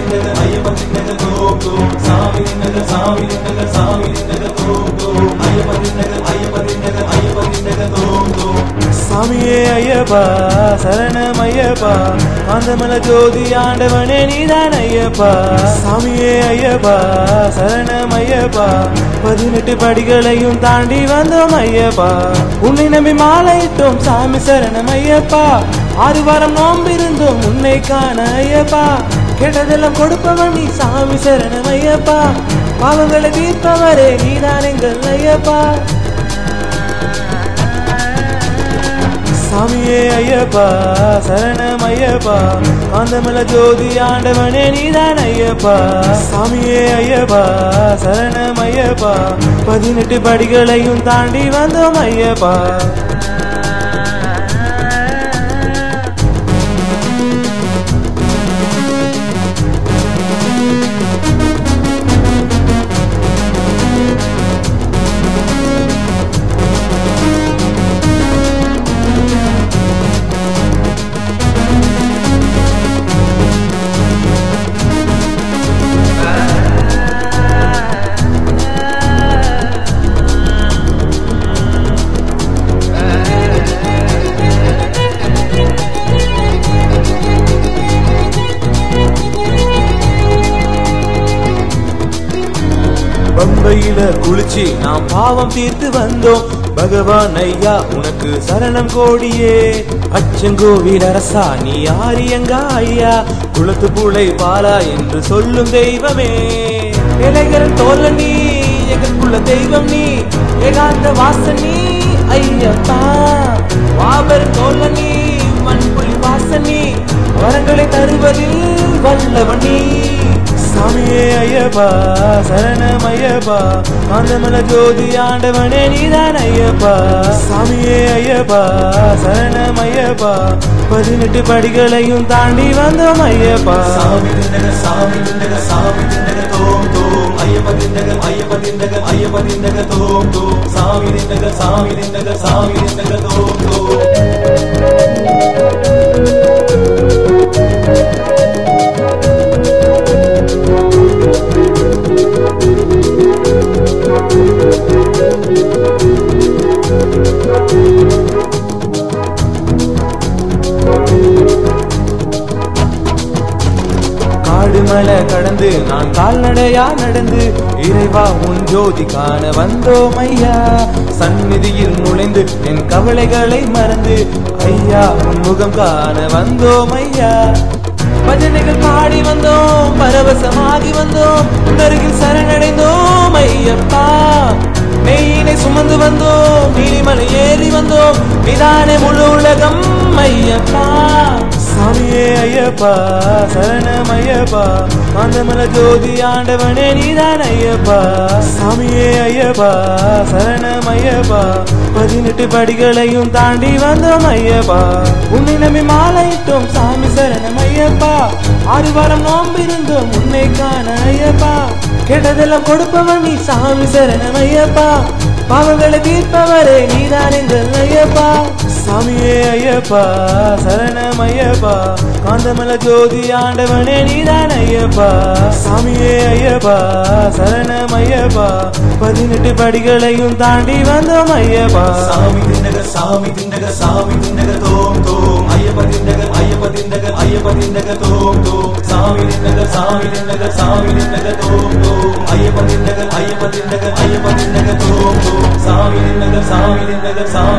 திண்டக ஐயப்ப திண்டக தோம் தோம் சாமி திண்டக சாமி திண்டக சாமி திண்டக தோம் தோம் ஐயப்ப திண்டக ஐயப்ப திண்டக ஐயப்ப திண்டக தோம் தோம் சாமியே ஐயப்பா சரணம் ஐயப்பா ஆந்தமல ஜோதி ஆண்டவனே நீதான் ஐயப்பா சாமியே ஐயப்பா சரணம் ஐயப்பா 18 படிகளையும் தாண்டி வந்தோம் ஐயப்பா உன்னை நம்பி மாலையிட்டோம் சாமி சரணம் ஐயப்பா 6 வாரம் நோம்பிருந்தோம் உன்னை காண ஐயப்பா கேட்டதெல்லாம் கொடுப்பவன் நீ சாமி சரணம் ஐயப்பா பாவங்களை தீர்ப்பவரே நீதான் எங்கள் ஐயப்பா சாமியே ஐயப்பா சரணம் ஐயப்பா ஆந்தமல ஜோதி ஆண்டவனே நீதான் ஐயப்பா சாமியே ஐயப்பா சரணம் ஐயப்பா 18 படிகளையும் தாண்டி வந்தோம் ஐயப்பா பம்பையில குளிச்சு நாம் பாவம் தீர்த்து வந்தோம் பகவான் ஐயா உனக்கு சரணம் கோடியே அச்சங்கோவில் அரசா நீ ஆரியங்கா ஐயா குளத்து புளை பாலா என்று சொல்லும் தெய்வமே இலைகள் தோல்ல நீ எங்களுக்குள்ள தெய்வம் நீ ஏகாந்த வாசனி ஐயப்பா வாபர் தோல்ல நீ மண்புலி வாசனி வரங்களை தருவதில் வல்லவன் நீ சாமியே ஐயப்பா சரணம் ஐயப்பா ஆந்தமல ஜோதி ஆண்டவனே நீதான் ஐயப்பா சாமியே ஐயப்பா சரணம் ஐயப்பா 18 படிகளையும் தாண்டி வந்தோம் ஐயப்பா சாமி திண்டக சாமி திண்டக சாமி திண்டக தோம் தோம் ஐயப்ப திண்டக ஐயப்ப திண்டக ஐயப்ப திண்டக தோம் தோம் சாமி திண்டக சாமி திண்டக சாமி திண்டக தோம் தோம் காடுமலை கடந்து நான் கால்நடையா நடந்து இறைவா உன் ஜோதி காண வந்தோம் ஐயா சந்நிதியில் நுழைந்து என் கவலைகளை மறந்து ஐயா உன் முகம் காண வந்தோம் ஐயா பஜனைகள் பாடி வந்தோம் பரவசமாகி வந்தோம் உன்னருகில் சரணடைந்தோம் ஐயப்பா நெய்யினை சுமந்து வந்தோம் நீலிமலை ஏறி வந்தோம் நீதானே முழு உலகம் ஐயப்பா சாமியே ஐயப்பா சரணம் ஐயப்பா ஆந்தமல ஜோதி ஆண்டவனே நீதான் ஐயப்பா சாமியே ஐயப்பா சரணம் ஐயப்பா 18 படிகளையும் தாண்டி வந்தோம் ஐயப்பா உன்னை நம்பி மாலையிட்டோம் சாமி சரணம் ஐயப்பா 6 வாரம் நோம்பிருந்தோம் உன்னை காண ஐயப்பா கேட்டதெல்லாம் கொடுப்பவன் நீ சாமி சரணம் ஐயப்பா பாவங்களை தீர்ப்பவரே நீதான் எங்கள் ஐயப்பா சாமியே ஐயப்பா சரணம் ஐயப்பா ஆந்தமல ஜோதி ஆண்டவனே நீதான் ஐயப்பா சாமியே ஐயப்பா சரணம் ஐயப்பா 18 படிகளையும் தாண்டி வந்தோம் ஐயப்பா சாமி திண்டக சாமி திண்டக சாமி திண்டக தோம் தோம் ஐயப்ப திண்டக ஐயப்ப திண்டக ஐயப்ப திண்டக தோம் தோம் சாமி திண்டக சாமி திண்டக சாமி திண்டக தோம் தோம் ஐயப்ப திண்டக ஐயப்ப திண்டக ஐயப்ப திண்டக தோம் தோம் சாமி திண்டக சாமி திண்டக சாமி